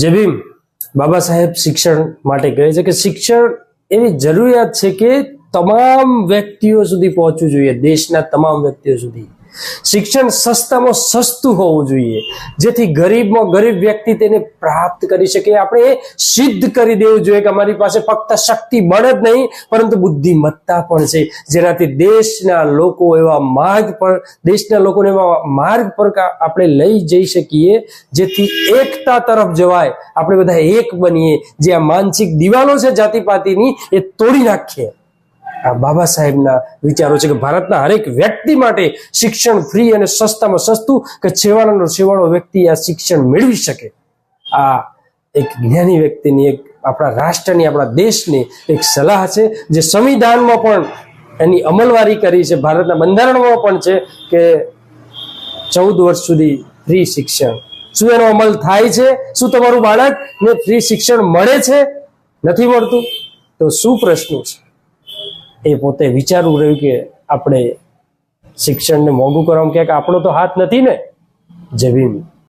જય ભીમ. બાબા સાહેબ શિક્ષણ માટે કહે છે કે શિક્ષણ એવી જરૂરિયાત છે કે તમામ વ્યક્તિઓ સુધી પહોંચવું જોઈએ, દેશના તમામ વ્યક્તિઓ સુધી. શિક્ષણ સસ્તામાં સસ્તું હોવું જોઈએ, જેથી ગરીબમાં ગરીબ વ્યક્તિ તેને પ્રાપ્ત કરી શકે. આપણે સિદ્ધ કરી દેવું જોઈએ કે અમારી પાસે ફક્ત શક્તિ બળ જ નહીં પરંતુ બુદ્ધિમત્તા પણ છે, જેનાથી દેશના લોકોને એવા માર્ગ પર આપણે લઈ જઈ શકીએ જેથી એકતા તરફ જવાય. આપણે બધા એક બનીએ, જે આ માનસિક દિવાલો છે જાતિપાતિની એ તોડી નાખીએ. આ બાબા સાહેબના વિચારો છે કે ભારતના હરેક વ્યક્તિ માટે શિક્ષણ ફ્રી અને સસ્તામાં સસ્તું, કે છેવાડો વ્યક્તિ આ શિક્ષણ મેળવી શકે. આ એક જ્ઞાની વ્યક્તિની, એક આપણા રાષ્ટ્રની, આપણા દેશની એક સલાહ છે, જે સંવિધાનમાં પણ એની અમલવારી કરી છે, ભારતના બંધારણમાં પણ છે કે 14 વર્ષ સુધી ફ્રી શિક્ષણ. શું એનો અમલ થાય છે? શું તમારું બાળકને ફ્રી શિક્ષણ મળે છે? નથી મળતું? તો શું પ્રશ્ન છે? એ પોતે વિચારવું રહ્યું કે આપણે શિક્ષણને મોંઘું કરવામાં ક્યાંક આપણો તો હાથ નથી ને. જય ભીમ.